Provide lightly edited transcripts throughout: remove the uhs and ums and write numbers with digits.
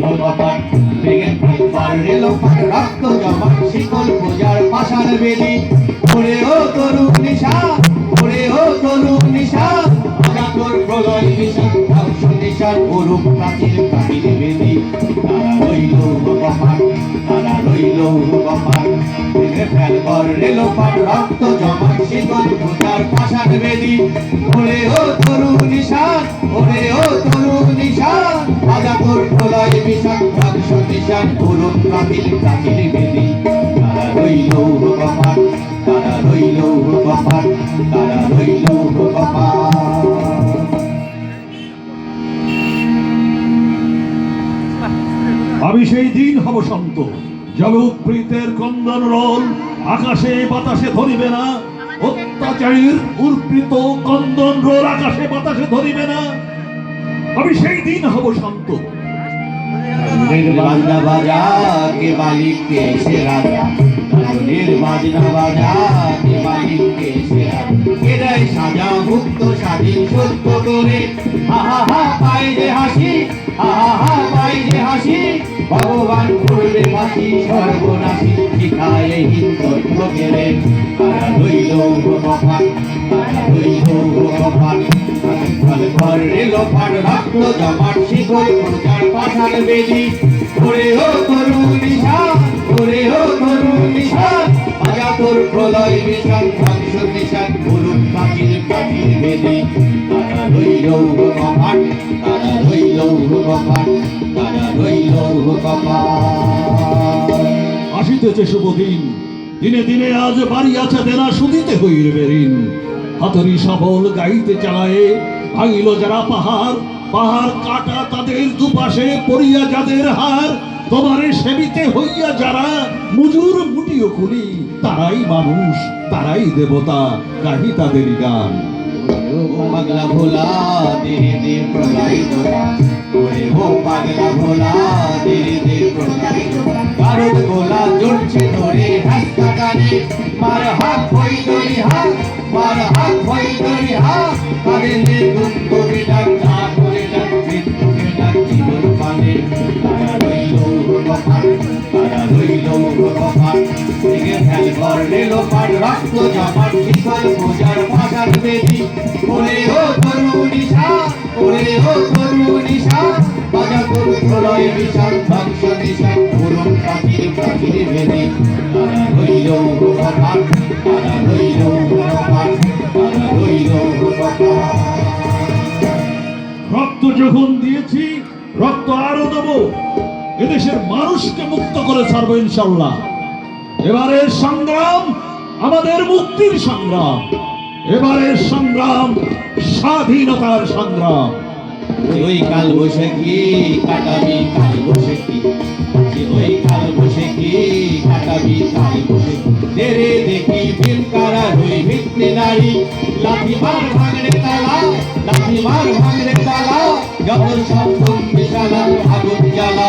ভগবান ভেঙে ফেলবার রেলোপাট রক্ত জমা শিকল পূজার পাষাণ বেদি ওরে ও তরুণ নিশা ওরে ও তরুণ নিশা অজাতর প্রলয় বিষাদ ধ্বংস নিশার অরূপ প্রাচীর প্রাচীর বেদি তারা রইল ভগবান তারা রইল ভগবান ভেঙে ফেলবার রেলোপাট রক্ত জমা শিকল পূজার পাষাণ বেদি ওরে ও তরুণ নিশা ওরে ও তরুণ নিশা অজাতর প্রলয় বিষাদ ধ্বংস নিশার অরূপ প্রাচীর প্রাচীর বেদি তারা রইল ভগবান তারা রইল ভগবান তারা রইল ভগবান। আমি সেই দিন হব শান্ত জগৎপ্রীতের ক্রন্দন রোল আকাশে বাতাসে ধরিবে না অত্যাচারীর উৎপীড়িত ক্রন্দন রোল আকাশে বাতাসে ধরিবে না আমি সেই দিন হব শান্ত। বাজনা বাজা কে মালিক কে সে রাজা বাজনা বাজা কে মালিক কে সে রাজা এরাই সাজা মুক্ত স্বাধীন সত্য করে হা হা হা পাই যে হাসি হা হা হা পাই যে হাসি ভগবান করবে ফাঁসি সর্বনাশী শিখায় হিন্দু কেড়ে তারা রইল ভগবান তারা রইল ভগবান ফল রেলোপাট রক্ত জমাট শিকল পূজার পাষাণ বেদি ওরে ও তরুণ নিশা ওরে ও তরুণ নিশা অজাতর প্রলয় বিষাদ ধ্বংস নিশাদ অরূপ প্রাচীর প্রাচীর বেদি তারা রইল ভগবান তারা রইল ভগবান তারা রইল ভগবান। আসিতেছে শুভ দিন দিনে দিনে আজ বাড়ি আছে দেনা শুধিতে হইবে ঋণ হাতরি সবল গাইতে চালায়ে ভাঙিল যারা পাহাড় পাহাড় কাটা তাদের দুপাশে পড়িয়া যাদের হার তোমারে সেবিতে হইয়া যারা মুজুর মুটিও খুলি তারাই মানুষ তারাই দেবতা গাহি তাদেরই গান। পাগলা ভোলা ধীরে ধীরে প্রলয় দোলা ওরে ও পাগলা ভোলা ধীরে ধীরে প্রলয় দোলা ভারত গোলা জড়ছে ধরে হাসতা গানে মার হাত হই ধরি হাত মার হাত হই ধরি হাত কাঁধে নে দুঃখকে ডাক না করে ডাক মৃত্যুকে ডাক জীবন পানে তারা রইল ভগবান তারা রইল ভগবান ভেঙে ফেলবার রেলোপাট রক্ত জমাট শিকল পূজার পাষাণ বেদি ওরে ও তরুণ নিশা ওরে ও তরুণ নিশা অজাতর প্রলয় বিষাদ ধ্বংস নিশাদ অরূপ প্রাচীর প্রাচীর বেদি তারা রইল ভগবান তারা রইল ভগবান তারা রইল ভগবান। রক্ত যখন দিয়েছি রক্ত আরো দেব এদেশের মানুষকে মুক্ত করে ছাড়বো ইনশাল্লাহ। এবারের সংগ্রাম আমাদের মুক্তির সংগ্রাম এবারের সংগ্রাম স্বাধীনতার সংগ্রাম। ওই কাল বৈশাখী কাটাবি কাল বৈশাখী ওই কাল বৈশাখী কাটাবি কাল বৈশাখী তেরে দেখি ফিল কারা হই ভিত্তি নারী লাঠি মার ভাঙড়ে তালা লাঠি মার ভাঙড়ে তালা যত সব বিশালা আগুন জ্বালা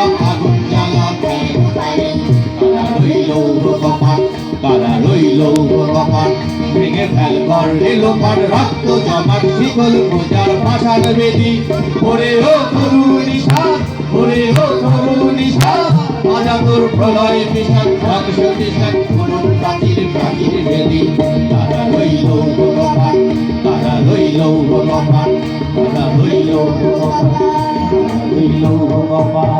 তারা রইল ভগবান তারা রইল ভগবান ভেঙে ফেলবার রেলোপাট রক্ত জমাট শিকল পূজার পাষাণ বেদি ওরে ও তরুণ নিশা ওরে ও তরুণ নিশা অজাতর প্রলয় বিষাদ ধ্বংস নিশাদ অরূপ প্রাচীর প্রাচীর বেদি তারা রইল ভগবান তারা রইল ভগবান তারা রইল ভগবান তারা রইল ভগবান।